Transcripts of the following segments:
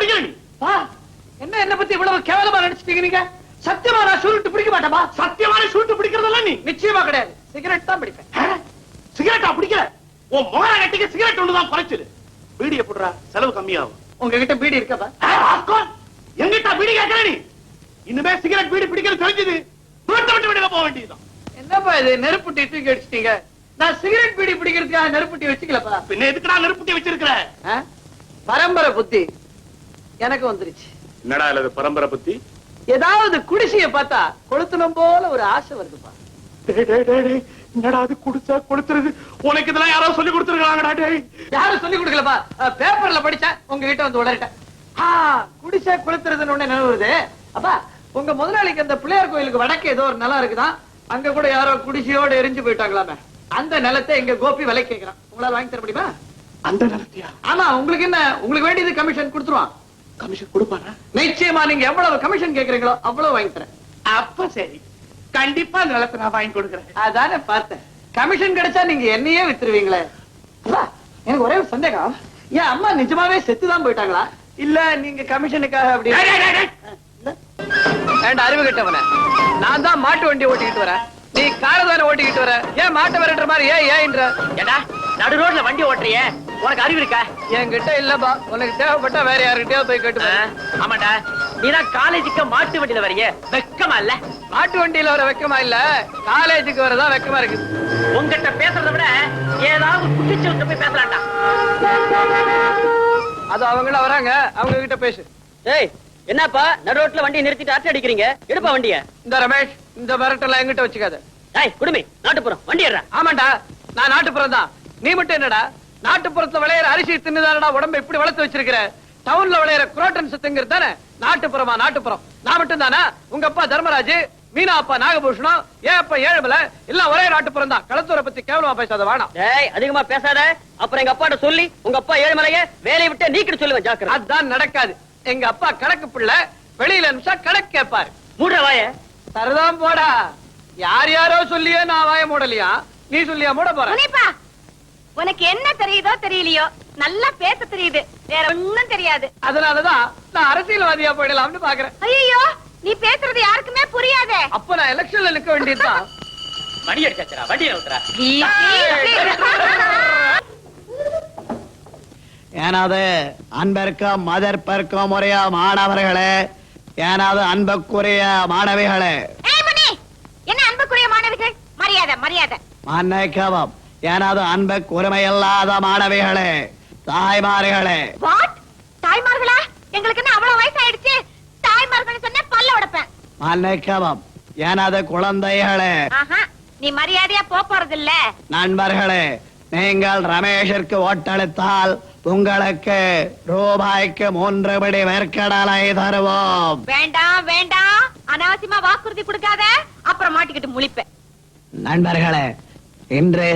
பிடிக்கிற நீ? என்ன பத்தி இவ்வளவு கேவலமா நினைச்சிட்டீங்க நீங்க? சத்தியமா நான் சுருட்டு பிடிக்க மாட்டேன்பா. சத்தியமான சுருட்டு பிடிக்கிறதல்ல நீ? நிச்சயமா கிடையாது. சிகரெட் தான் பிடிப்பேன். சிகரெட்டா பிடிக்கிற? உன் மோர கட்டிக்கு சிகரெட் ஒண்ணுதான் குறைச்சது. பீடி எப்படிடா? செலவு கம்மியாகும். உங்ககிட்ட பீடி இருக்கப்பா? எங்கிட்ட பீடி கேட்கற நீ? இனிமே சிகரெட் பீடி பிடிக்கிறது தெரிஞ்சது வீட்டை விட்டு வெளியில போக வேண்டியதுதான். என்னப்பா இது நெருப்புட்டி தூக்கி அடிச்சிட்டீங்க? நான் சிகரெட் பீடி பிடிக்கிறதுக்காக நெருப்புட்டி வச்சுக்கலப்பா. பின்ன எதுக்குடா நெருப்புட்டி வச்சிருக்கிற? பரம்பரை புத்தி எனக்கு வந்துருச்சு. என்னடா இல்லது பரம்பரை புத்தி? ஏதாவது குடிசைய பார்த்தா கொளுத்தணும் போல ஒரு ஆசை வருதுப்பா. என்னடா அது குடிச்சா கொளுத்துறது? உனக்கு இதெல்லாம் யாரோ சொல்லி கொடுத்துருக்காங்கடா? யாரும் சொல்லி கொடுக்கலப்பா. பேப்பர்ல படிச்சேன், உங்ககிட்ட வந்து உளறிட்டேன். குடிசை கொளுத்துறதுன்னு ஒண்ணு நினைவுது. அப்பா உங்க முதலாளிக்கு அந்த பிள்ளையார் கோயிலுக்கு வடக்கு ஏதோ ஒரு நிலம் இருக்குதான், அங்க கூட யாரோ குடிசையோட எரிஞ்சு போயிட்டாங்களாமே. அந்த நிலத்தை எங்க கோபி விலை கேட்கிறான். உங்களால வாங்கி தர முடியுமா? அந்த நிலத்தையா? ஆமா. உங்களுக்கு என்ன, உங்களுக்கு வேண்டியது கமிஷன் கொடுத்துருவான். கமிஷன் கொடுப்பானா? நிச்சயமா. நீங்க எவ்வளவு கமிஷன் கேக்குறீங்களோ அவ்வளவு வாங்கி தரேன். அப்ப சரி, கண்டிப்பா நிலத்தை நான் வாங்கி கொடுக்குறேன். அதானே பார்த்தேன். கமிஷன் கிடைச்சா நீங்க என்னையே வித்துருவீங்களே. எனக்கு ஒரே ஒரு சந்தேகம், என் அம்மா நிஜமாவே செத்துதான் போயிட்டாங்களா இல்ல நீங்க கமிஷனுக்காக அப்படி? அறிவு கட்டவன, நான் தான் மாட்டு வண்டி ஓட்டிக்கிட்டு வரேன், நீ காரதான ஓட்டிக்கிட்டு வர. ஏன் மாட்டை வரன்ற மாதிரி ஏன்ற? ஏடா நடு ரோட்ல வண்டி ஓட்டுறிய, உனக்கு அறிவு இருக்கா? என்கிட்ட இல்லப்பா. உனக்கு தேவைப்பட்டா வேற யாருக்கிட்டயாவது போய் கேட்டு. ஆமாண்டா, நீதான் காலேஜுக்கு மாட்டு வண்டியில வரைய வெக்கமா இல்ல? மாட்டு வண்டியில வர வெக்கமா இல்ல, காலேஜுக்கு வரதான் வெக்கமா இருக்கு. உங்ககிட்ட பேசுறத விட ஏதாவது குட்டிச்சு போய் பேசலாம்டா. அது அவங்கள வராங்க, அவங்க கிட்ட பேசு. ஏய் என்னப்பா நடு ரோட்ல வண்டியை நிறுத்திட்டு அரட்டை அடிக்கிறீங்க? எடுப்பா வண்டிய. இந்த ரமேஷ், இந்த மிரட்டெல்லாம் எங்கிட்ட வச்சுக்காத. ஏய் குடுமி, நாட்டுப்புறம் வண்டி ஏறா. ஆமாண்டா, நான் நாட்டுப்புறம் தான். நீ மட்டும் என்னடா நாட்டுப்புறத்துல விளையிற அரிசி தின்னுதானடா உடம்பு இப்படி வளர்த்து வச்சிருக்கிற? டவுன்ல விளையிற குரோட்டன் சத்துங்கிறது தானே நாட்டுப்புறமா? நாட்டுப்புறம் நான் மட்டும் தானா? உங்க அப்பா தர்மராஜ், மீனா அப்பா நாகபூஷணம், ஏன் அப்பா ஏழுமலை, எல்லாம் ஒரே நாட்டுப்புறம் தான். களத்தூரை பத்தி கேவலமா பேசாத வேணாம். ஏய் அதிகமா பேசாத, அப்புறம் எங்க அப்பாட்ட சொல்லி உங்க அப்பா ஏழுமலைய வேலையை விட்டு நீக்கிட்டு சொல்லுவேன். ஜாக்கிரதை. அதான் நடக்காது. எங்க அப்பா கணக்கு பிள்ளை, வெளியில நிமிஷம் கணக்கு கேட்பாரு. மூட வாய. சரிதான் போடா. யார் யாரோ சொல்லியே நான் வாய மூடலையா, நீ சொல்லியா மூட போற? உனக்கு என்ன தெரியுதோ தெரியலையோ, நல்லா பேச தெரியுது, வேற ஒண்ணும் தெரியாது. அதனாலதான் நான் அரசியல்வாதியா போயிடலாம்னு பாக்குறேன். ஐயோ, நீ பேசுறது யாருக்குமே புரியாதே. அப்ப நான் எலெக்ஷன்ல நிக்க வேண்டியதுதான். மணி அடிச்சாச்சா, வண்டி நவுத்துறா. ஏனாவது அன்பிற்கும் மதற்பிற்கும் முறைய மாணவர்களே, ஏனாவது அன்புக்குரிய மாணவிகளே. என்ன அன்புக்குரிய மாணவிகள்? மரியாதை மரியாதை. மன்னிக்கவும், ஏனாவது அன்புக்கு உரிமையில்லாத மாணவிகளே, தாய்மார்களே. தாய்மார்களா? எங்களுக்கு என்ன அவ்வளவு வயசாயிடுச்சு? தாய்மார்கள் சொன்ன பல்ல உடைப்பேன். மன்னிக்கவும், ஏனாவது குழந்தைகளே. நீ மரியாதையா போறது இல்ல. நண்பர்களே, நீங்கள் ரமேஷிற்கு ஓட்டளித்தால் உங்களுக்கு ரூபாய்க்கு 3 படி வேர்க்கடலை தருவோம். வேண்டாம் வேண்டாம், அனாவசியமா வாக்குறுதி கொடுக்காத, அப்புறம் மாட்டிக்கிட்டு முழிப்பேன். நண்பர்களே, இன்று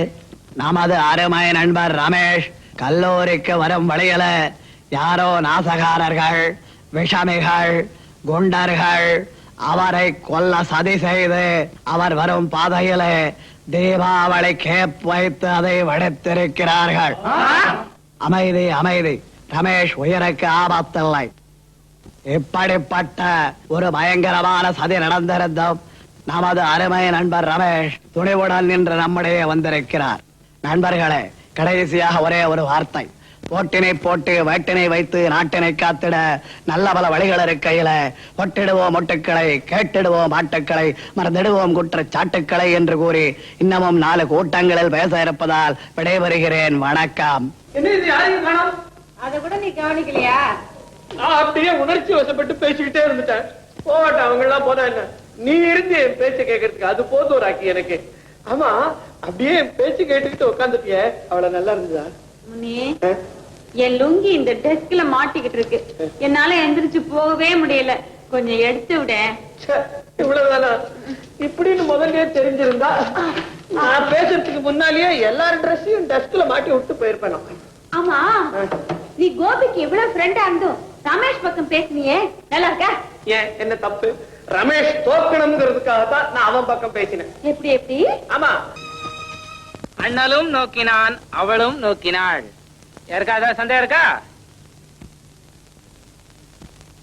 நமது அருமை நண்பர் ரமேஷ் கல்லூரிக்கு வரும் வழியில யாரோ நாசகாரர்கள், விஷமிகள், குண்டர்கள் அவரை கொல்ல சதி செய்து அவர் வரும் பாதையிலே தீபாவளி கேப் வைத்து அதை வெடித்திருக்கிறார்கள். அமைதி அமைதி, ரமேஷ் உயிருக்கு ஆபத்தில்லை. இப்படிப்பட்ட ஒரு பயங்கரமான சதி நடந்திருந்தும் நமது அருமை நண்பர் ரமேஷ் துணிவுடன் நின்று நம்முடைய வந்திருக்கிறார். நண்பர்களே, கடைசியாக ஒரே ஒரு வார்த்தை. போட்டினை போட்டு வேட்டினை வைத்து நாட்டினை காத்திட நல்ல பல வழிகள் இருக்கையில பொட்டிடுவோம் மொட்டுக்களை, கேட்டிடுவோம் ஆட்டுக்களை, மறந்திடுவோம் குற்றச்சாட்டுக்களை என்று கூறி இன்னமும் 4 கூட்டங்களில் பேச இருப்பதால் விடைபெறுகிறேன். வணக்கம். அதை கூட நீ கவனிக்கலையா? அப்படியே உணர்ச்சி வசப்பட்டு பேசிக்கிட்டே இருந்துட்டேன். போகட்டும், அவங்க எல்லாம் போனா என்ன, நீ இருந்து என் பேச்ச கேட்கறதுக்கு அது போதும் ராக்கி எனக்கு. ஆமா, அப்படியே என் பேச்சு கேட்டுக்கிட்டு உட்காந்துட்டிய, அவ்வளவு நல்லா இருந்ததா? என் லுங்கி இந்த டெஸ்க்ல மாட்டிக்கிட்டு இருக்கு, என்னால எந்திரிச்சு போகவே முடியல, கொஞ்சம் எடுத்து விட. இவ்வளவுதானா? இப்படின்னு முதல்லயே தெரிஞ்சிருந்தா நான் பேசுறதுக்கு முன்னாலேயே எல்லாரும் ட்ரெஸ்ஸையும் டெஸ்க்ல மாட்டி விட்டு போயிருப்பேன். ஆமா, நீ கோபிக்கு இவ்வளவு ஃப்ரெண்டா இருந்தும் ரமேஷ் பக்கம் பேசினியே, நல்லா இருக்கா? ஏன் என்ன தப்பு? ரமேஷ் தோக்கணும்ங்கிறதுக்காக தான் நான் அவன் பக்கம் பேசினேன். எப்படி எப்படி? ஆமா, அண்ணலும் நோக்கினான், அவளும் நோக்கினாள். யாருக்கா ஏதாவது சந்தேகம் இருக்கா?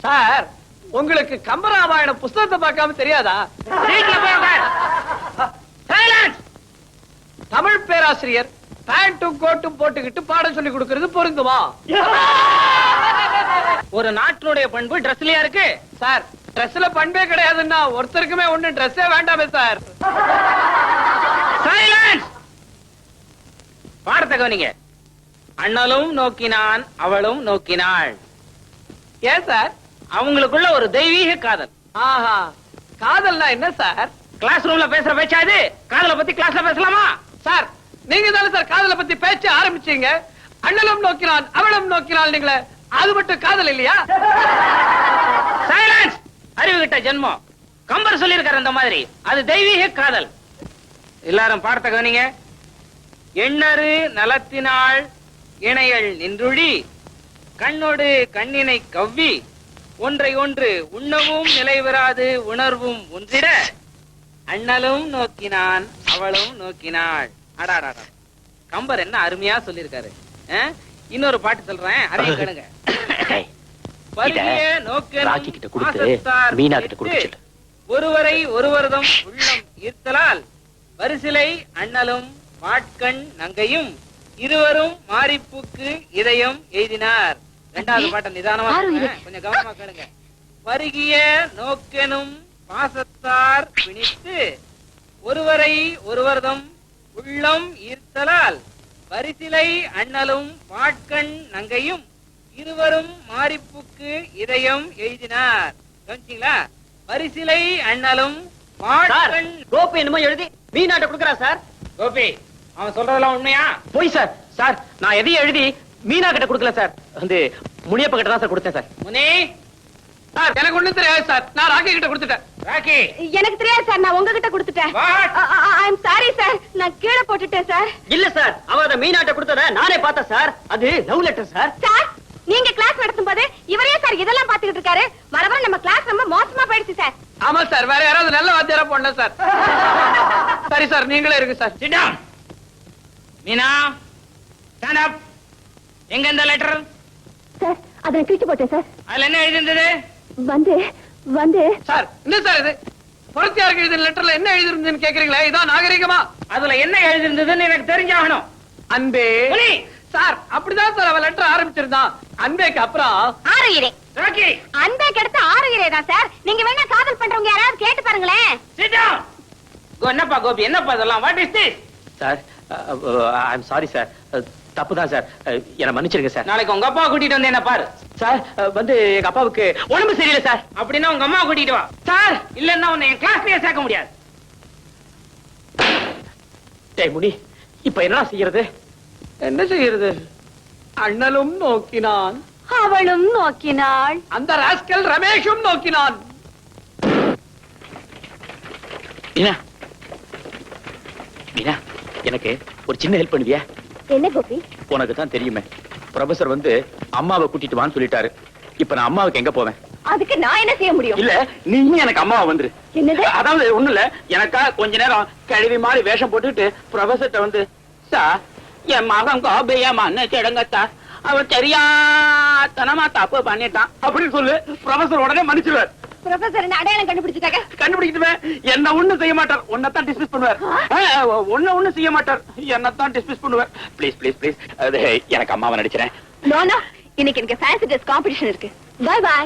சார் உங்களுக்கு கம்பராமாயண புஸ்தகத்தை பார்க்காம தெரியாதா? தமிழ் பேராசிரியர் பேண்ட்டும் கோட்டும் போட்டுக்கிட்டு பாடம் சொல்லி கொடுக்கிறது பொருந்துமா? ஒரு நாட்டினுடைய பண்பு டிரெஸ்லயா இருக்கு சார் ட்ரெஸ்ல பண்பே கிடையாதுன்னா ஒருத்தருக்குமே ஒண்ணு ட்ரெஸ்ஸே வேண்டாமே சார். சைலன்ஸ். பாடத்தை கவனிங்க. அண்ணலும் நோக்கினான், அவளும் நோக்கினாள். ஏன் சார்? அவங்களுக்குள்ள ஒரு தெய்வீக காதல். ஆஹா, காதல்னா என்ன சார்? கிளாஸ் ரூம்ல பேசுற பேச்சா இது? காதலை பத்தி கிளாஸ்ல பேசலாமா? சார் நீங்க தானே சார் காதலை பத்தி பேச்ச ஆரம்பிச்சீங்க. அண்ணலும் நோக்கினான் அவளும் நோக்கினாள் நீங்களே, அது மட்டும் காதல் இல்லையா? சைலன்ஸ். அறிவு கிட்ட ஜென்மம். கம்பர் சொல்லியிருக்காரு அந்த மாதிரி, அது தெய்வீக காதல். எல்லாரும் பாடத்தை கவனிங்க. எண்ணறு நலத்தினாள் இணையல் நின்றுழி கண்ணோடு கண்ணினை கவ்வி ஒன்றை ஒன்று உண்ணவும் நிலைவராது உணர்வும் ஒன்றிட அண்ணலும் நோக்கினான் அவளும் நோக்கினாள். அடாடா, கம்பர் என்ன அருமையா சொல்லியிருக்காரு. இன்னொரு பாட்டு சொல்றேன், அதையும் கேளுங்க. ஒருவரை ஒருவரதும் உள்ளம் ஈர்த்தலால் வரிசிலை அண்ணலும் மாட்கண் நங்கையும் இருவரும் மாரிப்புக்கு இதயம் எய்தினார். இரண்டாவது பாட்டை நிதானமா கொஞ்சம் கவனமா கேளுங்க. பருகிய நோக்கெனும் பாசத்தார் பிணித்து ஒருவரை ஒருவரதும் உள்ளம் ஈர்த்தலால் வரிசிலை அண்ணலும் மாட்கண் நங்கையும் இருவரும் மாரிப்புக்கு இதயம் எய்தினார். கவனிச்சீங்களா? வரிசிலை அண்ணலும் மாட்கண். கோபி என்னமோ எழுதி மீனாட்ட கொடுக்கறா சார். கோபி, அவன் சொல்றதெல்லாம் உண்மையா? போய் சார். சார் நான் எதையும் எழுதி மீனா கிட்ட கொடுக்கல சார், வந்து முனியப்ப கிட்ட தான் சார் கொடுத்தேன் சார். முனி சார் எனக்கு ஒண்ணும் தெரியாது சார், நான் ராக்கி கிட்ட கொடுத்துட்டேன். ராக்கி எனக்கு தெரியாது சார், நான் உங்ககிட்ட கொடுத்துட்டேன். ஐ அம் சாரி சார், நான் கீழே போட்டுட்டேன் சார். இல்ல சார், அவ அத மீனாட்ட கொடுத்தத நானே பார்த்தேன் சார், அது லவ் லெட்டர் சார். சார் நீங்க கிளாஸ் நடத்தும் போது இவரே சார் இதெல்லாம் பாத்துக்கிட்டு இருக்காரு. வர வர நம்ம கிளாஸ் ரொம்ப மோசமா போயிடுச்சு சார். ஆமா சார், வேற யாராவது நல்ல வாத்தியாரா போடல சார். சரி சார், நீங்களே இருக்கு sir. Sit down. Meena, stand up. எங்க இந்த லெட்டர்? சார் அதை கிழிச்சு போட்டேன் சார். அதுல என்ன எழுதிருந்தது? வந்து சார் என்ன சார் இது? பொறுத்தியாருக்கு எழுதின லெட்டர்ல என்ன எழுதிருந்ததுன்னு கேக்குறீங்களா? இதான் நாகரிகமா? அதுல என்ன எழுதிருந்ததுன்னு எனக்கு தெரிஞ்சாகணும். அன்பே. முனி. சார் அப்படிதான் சார் அவ லெட்டர் ஆரம்பிச்சிருந்தான். அன்பேக்கு அப்புறம் ஆறுகிறே. ராக்கி. அன்பேக்கு அடுத்து ஆறுகிறே தான் சார். நீங்க வேணா காதல் பண்றவங்க யாராவது கேட்டு பாருங்களேன். Sit down. என்னப்பா கோபி, என்னப்பா இதெல்லாம்? What is this? Sir I am sorry sir, தப்புதான் சார், என்ன மன்னிச்சிருங்க சார். நாளைக்கு உங்க அப்பா கூட்டிட்டு வந்து என்ன பாரு. சார் வந்து எங்க அப்பாவுக்கு உடம்பு சரியில்லை சார். அப்படின்னா உங்க அம்மா கூட்டிட்டு வா சார். இல்லன்னா உன்னை என் கிளாஸ்லயே சேர்க்க முடியாது. டேய் முனி, இப்ப என்ன செய்யறது? என்ன செய்யறது? அண்ணலும் நோக்கினான் அவளும் நோக்கினாள். அந்த ராஸ்கல் ரமேஷும் நோக்கினான். மீனா, மீனா எனக்கு ஒரு சின்ன ஹெல்ப் பண்ணுவியா? என்ன கோபி? உனக்கு தான் தெரியுமே, ப்ரொஃபசர் வந்து அம்மாவை கூட்டிட்டு வான்னு சொல்லிட்டாரு. இப்ப நான் அம்மாவுக்கு எங்க போவேன்? அதுக்கு நான் என்ன செய்ய முடியும்? இல்ல நீ எனக்கு அம்மாவை வந்துரு. என்னது? அதாவது ஒண்ணு இல்ல, எனக்கா கொஞ்ச நேரம் கழுவி மாதிரி வேஷம் போட்டுட்டு ப்ரொஃபசர்ட்ட வந்து, சார் என் மகன் கோபையா மன்னிச்சிடுங்கத்தா, அவன் தெரியாதனமா தப்பு பண்ணிட்டான் அப்படின்னு சொல்லு. ப்ரொஃபசர் உடனே மன்னிச்சிருவார். ப்ரொஃபசர் அடையாளம் கண்டுபிடிச்சிட்டாங்க. கண்டுபிடிக்கிட்டுவேன். என்ன ஒண்ணு செய்ய மாட்டார், உன்னைத்தான் டிஸ்மிஸ் பண்ணுவார். ஒண்ணு செய்ய மாட்டார், என்னத்தான் டிஸ்மிஸ் பண்ணுவார். ப்ளீஸ் ப்ளீஸ் ப்ளீஸ், அது எனக்கு அம்மாவை நடிச்சிறேன். நோ நோ, இன்னைக்கு எனக்கு ஃபேன்சி ட்ரெஸ் காம்படிஷன் இருக்கு. Bye bye.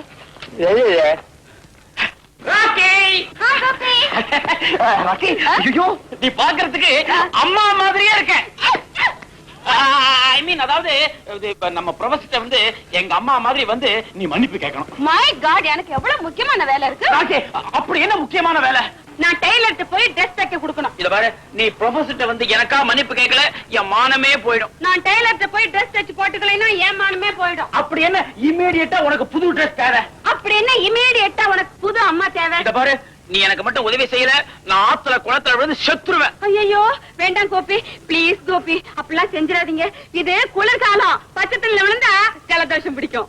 Rocky. Hi Gopi. Rocky, ஐயோ நீ பாக்குறதுக்கு அம்மா மாதிரியே இருக்க. ஐ மீன் அதாவது இப்ப நம்ம ப்ரொஃபசர் வந்து எங்க அம்மா மாதிரி வந்து நீ மன்னிப்பு கேட்கணும். மை காட், எனக்கு எவ்வளவு முக்கியமான வேலை இருக்கு. ராக்கி, அப்படி என்ன முக்கியமான வேலை? நான் டெய்லர்ட்ட போய் ட்ரெஸ் தைக்க கொடுக்கணும். இத பாரு, நீ ப்ரொஃபசர் வந்து எனக்கா மன்னிப்பு கேட்கல, என் மானமே போயிடும். நான் டெய்லர்ட்ட போய் ட்ரெஸ் தைச்சு போட்டுக்கலைன்னா ஏமானமே போயிடும். அப்படி என்ன இம்மீடியட்டா உனக்கு புது ட்ரெஸ் தேவை? அப்படி என்ன இமீடியட்டா உனக்கு புது அம்மா தேவை? இத பாரு, நீ எனக்கு மட்டும் உதவி செய்யல, நான் ஆத்துல குளத்துல விழுந்து செத்துருவேன். ஐயோ வேண்டாம் கோபி, ப்ளீஸ் கோபி, அப்படிலாம் செஞ்சிடாதீங்க. இது குளிர்காலம், பச்சத்துல விழுந்தா ஜலதோஷம் பிடிக்கும்.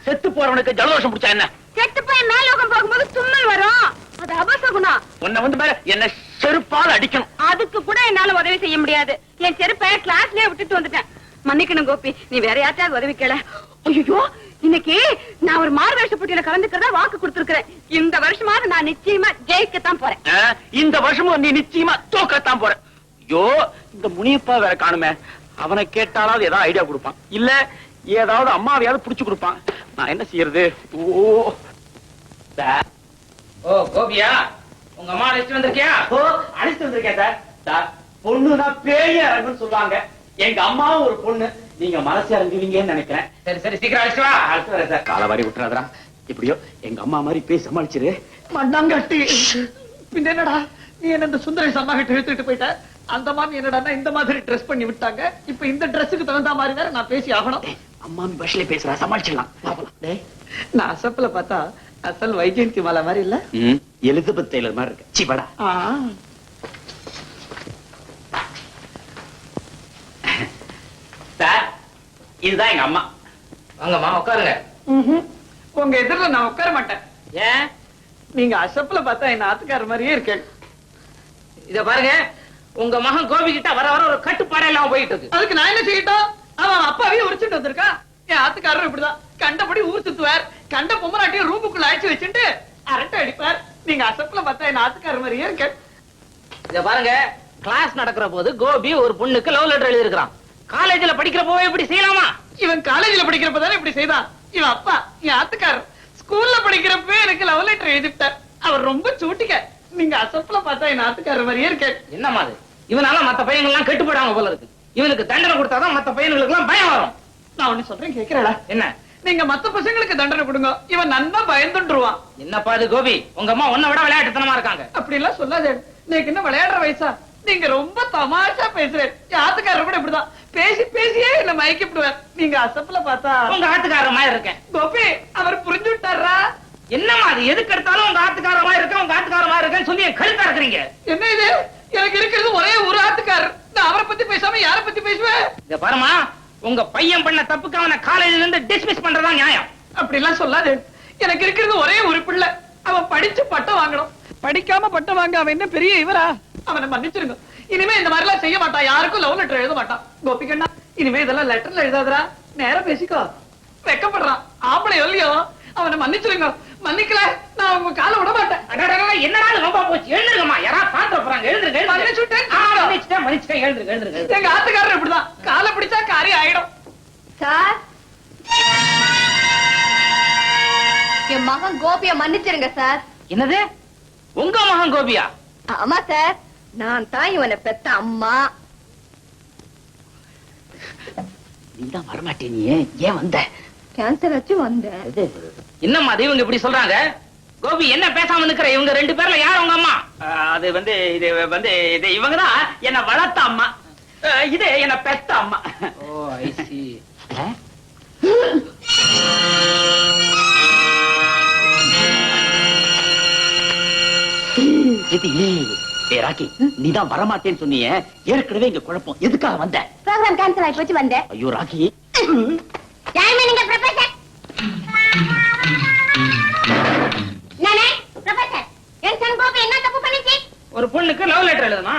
செத்து போறவனுக்கு ஜலதோஷம் பிடிச்சா என்ன? கெட்டு போய் மேலோகம் போகும்போது தும்மல் வரும், அது அபசகுணம். உன்னை வந்து பாரு, என்ன செருப்பால் அடிக்கணும். அதுக்கு கூட என்னால உதவி செய்ய முடியாது. என் செருப்பை கிளாஸ்லயே விட்டுட்டு வந்துட்டேன். மன்னிக்கணும் கோபி, நீ வேற யார்ட்டாவது உதவி கேள. ஐயோ இன்னைக்கு நான் ஒரு மார்வேஷ போட்டியில கலந்துக்கிறதா வாக்கு கொடுத்திருக்கிறேன். இந்த வருஷமாவது நான் நிச்சயமா ஜெயிக்கத்தான் போறேன். இந்த வருஷமும் நீ நிச்சயமா தோக்கத்தான் போற. ஐயோ, இந்த முனியப்பா வேற காணுமே. அவனை கேட்டாலாவது ஏதாவது ஐடியா கொடுப்பான், இல்ல ஏதாவது அம்மாவையாவது புடிச்சு கொடுப்பான். நான் என்ன செய்யறது? ஓ கோபியா, உங்க அம்மா அழைச்சிட்டு வந்திருக்கியா? அழைச்சிட்டு வந்திருக்கேன் சார். சார், பொண்ணுனா பேய இறங்குன்னு சொல்லுவாங்க. எங்க அம்மாவும் ஒரு பொண்ணு. நீங்க மனசு இறங்குவீங்கன்னு நினைக்கிறேன். சரி சரி, சீக்கிரம் அழைச்சிட்டு வா. அழைச்சு வரேன் சார். காலவாரி விட்டுறாதரா. இப்படியோ எங்க அம்மா மாதிரி பேசி சமாளிச்சிரு. மண்ணாங்கட்டி பின்ன என்னடா நீ என்ன இந்த சுந்தரி அம்மா கிட்ட இழுத்துட்டு போயிட்ட? அந்த மாதிரி என்னடா இந்த மாதிரி ட்ரெஸ் பண்ணி விட்டாங்க. இப்ப இந்த ட்ரெஸ்ஸுக்கு தகுந்த மாதிரி வேற நான் பேசி ஆகணும். அம்மா பஸ்ல பேசுறா, சமாளிச்சிடலாம். நான் அசப்புல பார்த்தா அசல் வைஜெயந்தி மாலா மாதிரி இல்ல, எலிசபெத் டெய்லர் மாதிரி இருக்கு. சிவடா. சார், இதுதான் எங்க அம்மா. வாங்கம்மா உட்காருங்க. உங்க எதிரில நான் உட்கார மாட்டேன். ஏன்? நீங்க அசப்புல பார்த்தா என்ன ஆத்துக்கார மாதிரியே இருக்கேன். இத பாருங்க, உங்க மகன் கோபி கிட்ட வர வர ஒரு கட்டுப்பாடு எல்லாம் போயிட்டு இருக்கு. அதுக்கு நான் என்ன செய்யட்டும்? அவன் அப்பாவே உரிச்சுட்டு வந்திருக்கா. என் ஆத்துக்காரரும் இப்படிதான் கண்டபடி ஊர் சுத்துவார். கண்ட பொம்மராட்டியும் ரூமுக்குள்ள அழைச்சு வச்சுட்டு அரட்டை அடிப்பார். நீங்க அசப்புல பார்த்தா என்ன ஆத்துக்கார மாதிரியே இருக்கேன். இத பாருங்க, கிளாஸ் நடக்கிற போது கோபி ஒரு பொண்ணுக்கு லவ் லெட்டர் எழுதி இருக்கிறான். காலேஜ்ல படிக்கிற போது இப்படி செய்யலாமா? இவன் காலேஜ்ல படிக்கிறப்பதானே இப்படி செய்தான். இவன் அப்பா என் ஆத்துக்காரர் ஸ்கூல்ல படிக்கிறப்ப எனக்கு லவ் லெட்டர் எழுதிட்டார். அவர் ரொம்ப சூட்டிக்க. நீங்க அசப்புல பார்த்தா என் ஆத்துக்காரர் மாதிரியே இருக்கேன். என்னமா அது? இவனால மத்த பையன்கள் எல்லாம் கெட்டு போயிடாம போல இருக்கு. இவனுக்கு தண்டனை கொடுத்தாதான் மத்த பையன்களுக்கு எல்லாம் பயம் வரும். நான் ஒண்ணு சொல்றேன், கேக்குறடா? என்ன? நீங்க மத்த பசங்களுக்கு தண்டனை கொடுங்க, இவன் நன்னா பயந்துருவான். என்னப்பா இது கோபி, உங்க அம்மா உன்னை விட விளையாட்டுத்தனமா இருக்காங்க. அப்படி எல்லாம் சொல்லாதே. நீங்க என்ன விளையாடுற வயசா? நீங்க ரொம்ப தமாஷா பேசுறேன். ஆத்துக்காரர் கூட இப்படிதான் பேசி பேசியே என்ன மயக்கிவிடுவார். நீங்க அசப்புல பார்த்தா உங்க ஆத்துக்கார மாதிரி இருக்கேன். கோபி, அவர் புரிஞ்சு விட்டாரா? என்னமா அது? எதுக்கு எடுத்தாலும் உங்க ஆத்துக்கார மாதிரி இருக்க, உங்க ஆத்துக்கார மாதிரி இருக்கேன்னு சொல்லி என் கழுத்தா இருக்கிறீங்க. என்ன இது? எனக்கு இருக்கிறது ஒரே ஒரு ஆத்துக்காரர். நான் அவரை பத்தி பேசாம யாரை பத்தி பேசுவேன்? இத பாருமா, உங்க பையன் பண்ண தப்புக்கு அவனை காலேஜ்ல இருந்து டிஸ்மிஸ் பண்றதா நியாயம். அப்படி எல்லாம் சொல்லாது. எனக்கு இருக்கிறது ஒரே ஒரு பிள்ளை. அவன் படிச்சு பட்டம் வாங்கணும். படிக்காம பட்டம் வாங்க அவன் என்ன பெரிய இவரா? அவனை மன்னிச்சிருங்க. இனிமே இந்த மாதிரி எல்லாம் செய்ய மாட்டான். யாருக்கும் லவ் லெட்டர் எழுத மாட்டான். கோபிகண்ணா, இனிமே இதெல்லாம் லெட்டர்ல எழுதாதரா. நேரா பேசிக்கோ. வெக்கப்படுறான். ஆம்பளை இல்லையோ, அவனை மன்னிச்சிருங்க. மன்னிக்கல, நான் உங்க காலை விட மாட்டேன். என்னடா ரொம்ப போச்சு. எழுந்துருங்கம்மா, யாராவது பாத்து போறாங்க. எழுந்துருங்க. மன்னிச்சுட்டேன். எழுந்துருங்க. எங்க ஆத்துக்காரர் இப்படிதான் காலை பிடிச்சா காரியம் ஆயிடும். சார், என் மகன் கோபிய மன்னிச்சிருங்க சார். என்னது? உங்க மகன் கோபியா? ஆமா சார், நான் தான் இவனை பெத்த அம்மா. நீதான் வரமாட்டே. நீ ஏன் வந்த? கேன்சர் வச்சு வந்தேன். என்னம்மா அது இவங்க இப்படி சொல்றாங்க? கோபி, என்ன பேசாம நிக்கிற? இவங்க ரெண்டு பேர்ல யார் உங்க அம்மா? அது இது இவங்கதான் என்ன வளர்த்த அம்மா. இது என்ன பெத்த அம்மா. ஓ, ஐ see. ராக்கி, நீதான் வரமாட்டேன்னு சொன்னீங்க. ஏற்கனவே இங்க குழப்பம். எதுக்காக வந்த? ப்ரோக்ராம் கேன்சல் ஆகி போச்சு வந்தேன். ஐயோ ராக்கி, நீங்க ப்ரொஃபசர். நானே ப்ரொஃபசர். என் சன் கோபி என்ன தப்பு பண்ணிச்சு? ஒரு பொண்ணுக்கு லவ் லெட்டர் எழுதமா?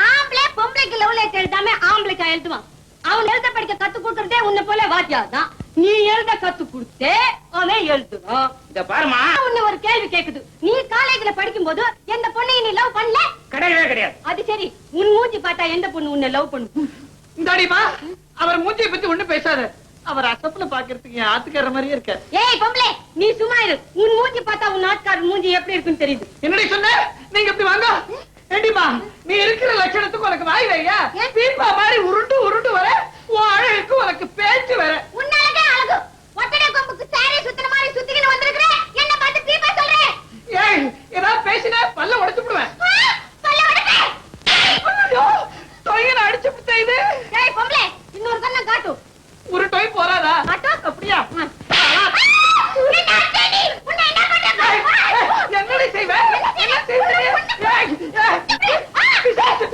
ஆம்பளை பொம்பளைக்கு லவ் லெட்டர் எழுதாம ஆம்பளைக்கா எழுதுவான்? அவன் எழுத படிக்க கத்து கொடுக்கறதே உன்னை போல வாத்தியார் தான். நீ எழுத கத்து கொடுத்தே அவன் எழுதுவான். இத பாருமா, உன்னை ஒரு கேள்வி கேக்குது. நீ காலேஜ்ல படிக்கும் போது எந்த பொண்ணையும் நீ லவ் பண்ணல? கிடையவே கிடையாது. அது சரி, உன் மூஞ்சி பார்த்தா எந்த பொண்ணு உன்னை லவ் பண்ணும்? இந்தாடிமா, அவர் மூஞ்சியை பத்தி ஒண்ணு பேசாத. அவர் அசப்புல பாக்குறதுக்கு என் ஆத்துக்கார மாதிரியே இருக்க. ஏய் பொம்பளை, நீ சும்மா இரு. உன் மூஞ்சி பார்த்தா உன் ஆத்துக்கார மூஞ்சி எப்படி இருக்குன்னு தெரியுது. என்னடி சொன்ன? நீங்க இப்படி வாங்க. ஏண்டிமா, நீ இருக்கிற லட்சணத்துக்கு உனக்கு வாய் வையா? பீப்பா மாதிரி உருண்டு உருண்டு வர. உன் அழகுக்கு உனக்கு பேச்சு வர. உன்னாலதே அழகு. ஒட்டடை கொம்புக்கு சாரி சுத்தின மாதிரி சுத்திக்கிட்டு வந்திருக்கிற. என்ன பார்த்து பீப்பா சொல்ற? ஏய், ஏதாவது பேசினா பல்ல உடைச்சு விடுவேன். சொல்ல வரது. ஐயோ, தொய்யன அடிச்சு விட்ட இது. ஏய் பொம்பளை, இன்னொரு கண்ணை காட்டு. ஒரு டொய் போறாதா? காட்டு. அப்படியா? என்ன அடிச்சடி? உன்னை என்ன பண்ற? என்னடி செய்வே? என்ன செய்வே? பிசாசு, பிசாசு,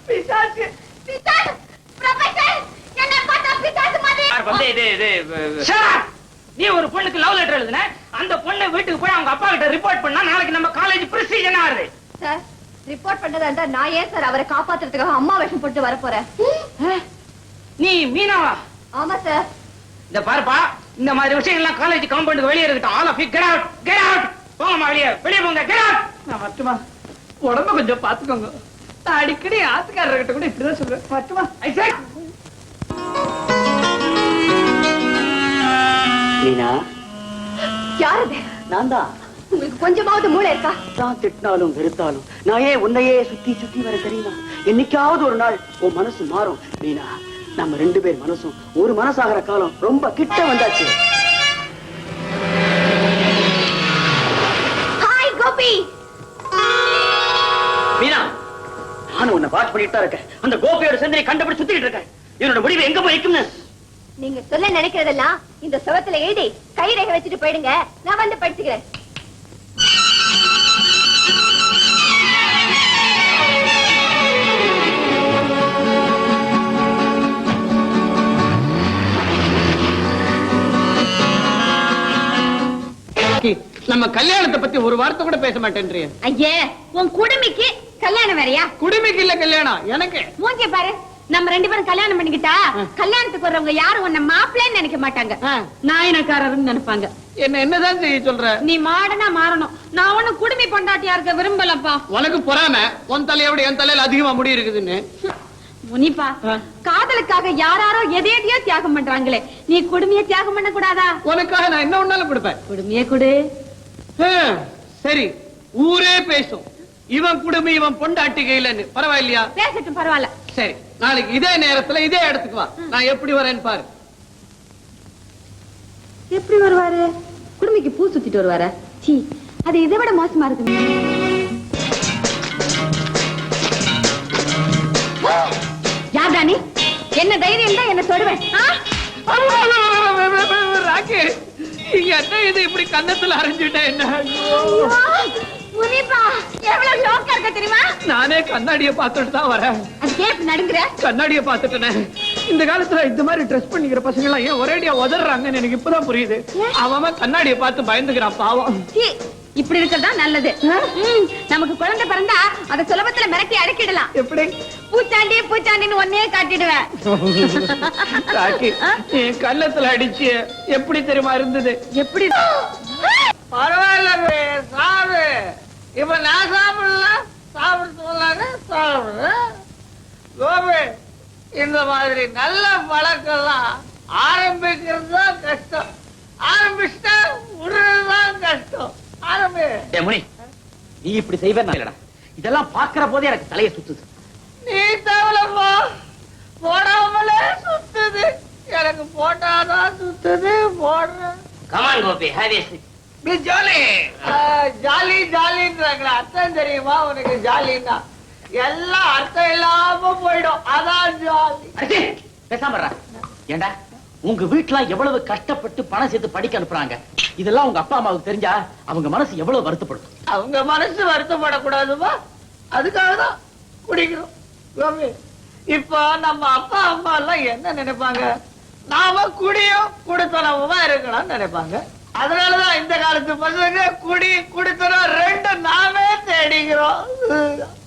பிசாசு. பிசாசு. ப்ரொஃபசர், என்ன பார்த்தா பிசாசு மாதிரி. நீ ஒரு பொண்ணுக்கு லவ் லெட்டர் எழுதுன, அந்த பொண்ணு வீட்டுக்கு போய் அவங்க அப்பா கிட்ட ரிப்போர்ட் பண்ணா நாளைக்கு நம்ம காலேஜ் பிரஸ்டீஜ் என்ன ஆகுது? சார், ரிப்போர்ட் பண்றதா இருந்தா நான் ஏன் சார் அவரை காப்பாத்துறதுக்காக அம்மா வேஷம் போட்டு வர போறேன்? நீ மீனாவா? ஆமா சார். இந்த பாருப்பா, இந்த மாதிரி விஷயம் எல்லாம் காலேஜ் காம்பவுண்டுக்கு வெளியே இருக்கட்டும். All of you get out, get out. போங்கம்மா வெளியே, வெளியே போங்க, கெட் அவுட். நான் மட்டுமா உடம்ப கொஞ்சம் பாத்துக்கோங்க. நான் அடிக்கடி ஆத்துக்காரர்கிட்ட கூட இப்படிதான் சொல்றேன். மட்டுமா மீனா, யாரு நான் தான். உங்களுக்கு கொஞ்சமாவது மூளை இருக்கா? தான் திட்டினாலும் வெறுத்தாலும் நான் ஏன் உன்னையே சுத்தி சுத்தி வர தெரியுமா? என்னைக்காவது ஒரு நாள் உன் மனசு மாறும் மீனா. நம்ம 2 பேர் மனசும் ஒரு மனசாகிற காலம் ரொம்ப கிட்ட வந்தாச்சு. ஹாய் கோபி. மீனா, நானும் உன்னை வாட்ச் பண்ணிட்டு தான் இருக்கேன். அந்த கோபியோட செந்தினை கண்டுபிடி சுத்திட்டு இருக்கேன். என்னோட முடிவு எங்க போய் நிக்கும்னு நீங்க சொல்ல நினைக்கிறதெல்லாம் இந்த சுவத்துல எழுதி கைரேகை வச்சுட்டு போயிடுங்க. நான் வந்து படிச்சுக்கிறேன். நம்ம கல்யாணத்தை பத்தி ஒரு வார்த்தை கூட பேச மாட்டேன்றிய. ஐயே, உன் குடுமிக்கு கல்யாணம் வேறையா? குடுமிக்கு இல்ல கல்யாணம், எனக்கு. மூஞ்சி பாரு. நம்ம 2 பேரும் கல்யாணம் பண்ணிக்கிட்டா கல்யாணத்துக்கு வர்றவங்க யாரும் உன்னை மாப்பிள்ளைன்னு நினைக்க மாட்டாங்க, நாயனக்காரர்னு நினைப்பாங்க. என்னதான் செய்ய சொல்ற? நீ மாடனா மாறணும். நான் ஒண்ணு குடுமி பொண்டாட்டியா இருக்க விரும்பலப்பா. உனக்கு பொறாம உன் தலையோட என் தலையில அதிகமா முடி இருக்குதுன்னு. முனிப்பா, காதலுக்காக யாராரோ எதையோ தியாகம் பண்றாங்களே, நீ குடுமைய தியாகம் பண்ண கூடாதா? உனக்காக நான் என்ன ஒண்ணாலும் கொடுப்பேன். குடுமைய குடு. சரி, ஊரே பேசும் இவன் குடுமி இவன் பொண்டாட்டி கையிலன்னு. பரவாயில்லையா? பேசட்டும், பரவாயில்ல. சரி, நாளைக்கு இதே நேரத்துல இதே இடத்துக்கு வா. நான் எப்படி வரேன்னு பாரு. எப்படி வருவாரு? குடுமிக்கு பூ சுத்திட்டு வருவாரா? சீ, அது இதை விட மோசமா இருக்கு. யார்தானி? என்ன தைரியம் தான் என்ன தொடுவேன்? ராக்கி, என்ன இது இப்படி கன்னத்துல அரைஞ்சுட்டேன்? என்ன? முனிப்பா, எவ்வளவு ஷாக்கா இருக்க தெரியுமா? நானே கண்ணாடிய பார்த்துட்டு தான் வரேன். அது கேட்டு நடுங்குற? கண்ணாடிய பார்த்துட்டேனே. இந்த காலத்துல இந்த மாதிரி ட்ரெஸ் பண்ணிக்கிற பசங்க எல்லாம் ஏன் ஒரேடியா உதறாங்கன்னு எனக்கு இப்பதான் புரியுது. அவன் கண்ணாடிய பார்த்து பயந்துக்கிறான் பாவம். இப்படி இருக்கிறதா நல்லது. நமக்கு குழந்தை பிறந்தா அத சுலபத்துல மிரட்டி அடக்கிடலாம். எப்படி? பூச்சாண்டி பூச்சாண்டின்னு ஒன்னே காட்டிடுவேன். ராக்கி, என் கன்னத்துல அடிச்சு எப்படி தெரியுமா இருந்தது? எப்படி? பரவாயில்ல சாப்பிடு. இப்ப நான் சாப்பிடல, சாப்பிட சொல்லானே சாப்பிடு. கோபி, இந்த மாதிரி நல்ல பழக்கெல்லாம் ஆரம்பிக்கிறது தான் கஷ்டம், ஆரம்பிச்சுட்டா விடுறதுதான் கஷ்டம். ஆரம்பி. முனி, நீ இப்படி செய்வேன் இதெல்லாம் பாக்குற போதே எனக்கு தலையை சுத்துது. நீ தவளப்பா, போடாமலே சுத்துது. எனக்கு போட்டாதான் சுத்துது. போடுற come on Gopi, have a sip. Jolly jolly ஜாலின்றாங்களா? அர்த்தம் தெரியுமா உனக்கு? ஜாலின்னா எல்லாம் அர்த்தம் இல்லாம போயிடும், அதான் ஜாலி. பேசாம ஏண்டா, உங்க வீட்டுல எவ்வளவு கஷ்டப்பட்டு பணம் சேர்த்து படிக்க அனுப்புறாங்க. இதெல்லாம் உங்க அப்பா அம்மாவுக்கு தெரிஞ்சா அவங்க மனசு எவ்வளவு வருத்தப்படும். அவங்க மனசு வருத்தப்படக்கூடாதுமா, அதுக்காக தான் குடிக்கிறோம். இப்ப நம்ம அப்பா அம்மா எல்லாம் என்ன நினைப்பாங்க? நாம குடியும் குடித்தனமா இருக்கணும்னு நினைப்பாங்க. அதனாலதான் இந்த காலத்து பசங்க குடி குடித்தனம் 2 நாமே தேடிக்கிறோம்.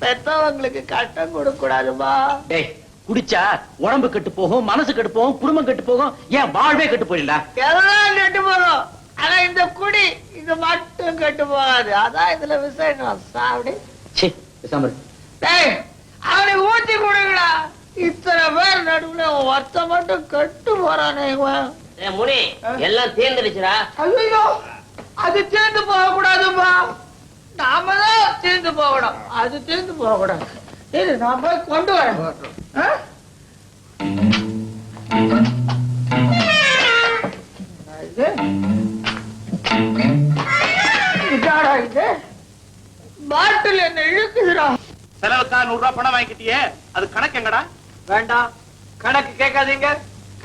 பெத்தவங்களுக்கு கஷ்டம் கொடுக்க கூடாதுமா. டேய், குடிச்சா உடம்பு கெட்டு போகும், மனசு கெட்டு போகும், குடும்பம் கெட்டு போகும், ஏன் வாழ்வே கெட்டு போயிடல. எல்லாம் கெட்டு போகும். ஆனா இந்த குடி இது மட்டும் கெட்டு போகாது. அதான் இதுல விசேஷம். சாப்பிடு. சே, பேசாம இரு. டேய், அவனுக்கு ஊத்தி கொடுங்கடா. இத்தனை பேர் நடுவுல ஒருத்த மட்டும் கெட்டு போறானே இவன். முனி, எல்லாம் தேர்ந்தெடுச்சுடா. ஐயோ, அது சேர்ந்து போக கூடாதுப்பா. நாம தான் சேர்ந்து போகணும், அது சேர்ந்து போக கூடாது. சரி, நான் போய் கொண்டு வரேன். இது பாட்டில் என்ன இழுக்குதுடா. செலவுக்கா 100 ரூபாய் பணம் வாங்கிட்டியே, அது கணக்கு எங்கடா? வேண்டாம், கணக்கு கேட்காதீங்க.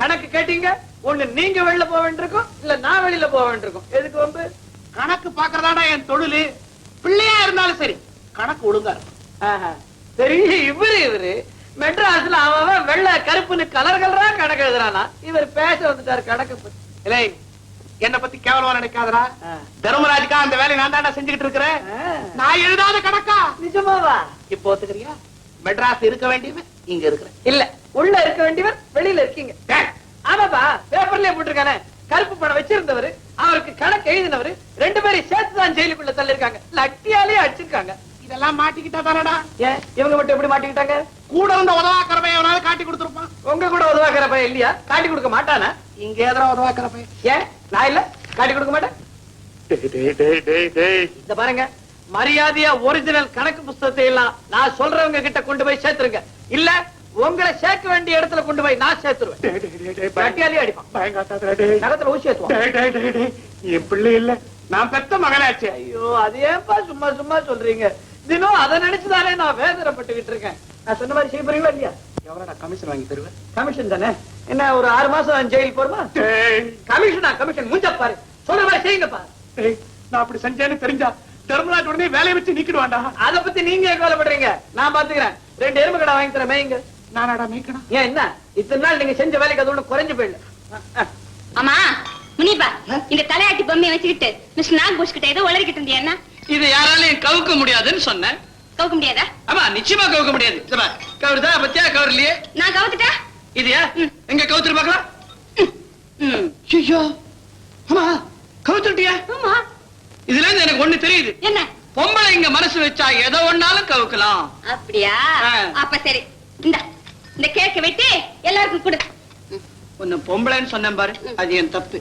கணக்கு கேட்டீங்க, ஒண்ணு நீங்க வெளில போக வேண்டியிருக்கும், இல்ல நான் வெளியில போக வேண்டியிருக்கும். எதுக்கு வந்து கணக்கு பாக்குறதாடா என் தொழிலு. பிள்ளையா இருந்தாலும் சரி, கணக்கு ஒழுங்கா இருக்கும். சரி, இவரு மெட்ராஸ்ல அவன் வெள்ளை கருப்புன்னு கலர்களா கணக்கு எழுதுறானா? இவர் பேச வந்துட்டாரு கணக்கு பத்தி. இல்லை, என்ன பத்தி கேவலமா நினைக்காதடா. தர்மராஜுக்கா அந்த வேலையை நான் தாண்டா செஞ்சுக்கிட்டு இருக்கிறேன். நான் எழுதாத கணக்கா? நிஜமாவா? இப்போ ஒத்துக்கிறியா? மெட்ராஸ் இருக்க வேண்டியவன் இங்க இருக்கிறேன். இல்ல, உள்ள இருக்க வேண்டியவர் வெளியில இருக்கீங்க. ஆமாப்பா பேப்பர்லயே போட்டிருக்கானே கருப்பு பணம் வச்சிருந்தவர் அவருக்கு கணக்கு எழுதினவர் 2 பேரையும் சேர்த்து தான் ஜெயிலுக்குள்ள தள்ளிருக்காங்க. லட்டியாலே அடிச்சிருக்காங்க. இதெல்லாம் மாட்டிக்கிட்டா தானடா. ஏன் இவங்க மட்டும் எப்படி மாட்டிக்கிட்டாங்க? கூட இருந்த உதவாக்கிற பையன் எவனாவது காட்டி கொடுத்துருப்பான். உங்க கூட உதவாக்கிற பையன் இல்லையா? காட்டி கொடுக்க மாட்டானா? இங்க எதிரா உதவாக்கிற பையன். ஏன் நான் இல்ல காட்டி கொடுக்க மாட்டேன். இந்த பாருங்க மரியாதையா ஒரிஜினல் கணக்கு புஸ்தகத்தை எல்லாம் நான் சொல்றவங்க கிட்ட கொண்டு போய் சேர்த்துருங்க. இல்ல உங்களை சேர்க்க வேண்டிய இடத்துல கொண்டு போய் நான் சேர்த்துருவேன். லட்டியாலே அடிப்பான். நகத்துல ஊசி ஏத்துவான். என் பிள்ளை இல்ல நான் பெத்த மகனாச்சே. ஐயோ அது ஏன்பா சும்மா சும்மா சொல்றீங்க? தினம் அதை நினைச்சுதானே நான் வேதனைப்பட்டுக்கிட்டு இருக்கேன். நான் சொன்ன மாதிரி செய்ய போறீங்களா இல்லையா? எவ்வளவு கமிஷன் வாங்கி தருவேன்? கமிஷன் தானே. என்ன ஒரு 6 மாசம் ஜெயில் போறமா? கமிஷனா? கமிஷன் மூஞ்ச பாரு. சொல்ற மாதிரி செய்யுங்கப்பா. நான் அப்படி செஞ்சேன்னு தெரிஞ்சா தர்மராஜ் உடனே வேலையை வச்சு நீக்கிடுவாண்டா. அத பத்தி நீங்க கவலைப்படுறீங்க, நான் பாத்துக்கிறேன். 2 எருமை கடை வாங்கி தரேன் மேய்ங்க. நானாடா மேய்க்கணும்? ஏன் என்ன இத்தனை நாள் நீங்க செஞ்ச வேலைக்கு அது ஒண்ணு குறைஞ்சு போயிடல. ஆமா முனிப்பா, இந்த தலையாட்டி பொம்மையை வச்சுக்கிட்டு மிஸ்டர் நாகபூஷ் கிட்ட ஏதோ உளறிக்கிட்டு இருந்தியா? என்ன இது யாராலையும் கவுக்க முடியாதுன்னு சொன்னேன். கவுக்க முடியாதா? ஆமா நிச்சயமா கவுக்க முடியாது. கவுருதா பத்தியா? கவுர்லயே நான் கவுத்துட்டா? இதுயா எங்க கவுத்துட்டு பாக்கலாம். ஐயோ ஆமா கவுத்துட்டியா? ஆமா. இதுல இருந்து எனக்கு ஒண்ணு தெரியுது. என்ன? பொம்பளை இங்க மனசு வச்சா எதை ஒண்ணாலும் கவுக்கலாம். அப்படியா? அப்ப சரி, இந்த கேக்க வெட்டி எல்லாருக்கும் கொடு. ஒன்னு பொம்பளைன்னு சொன்னேன் பாரு, அது என் தப்பு.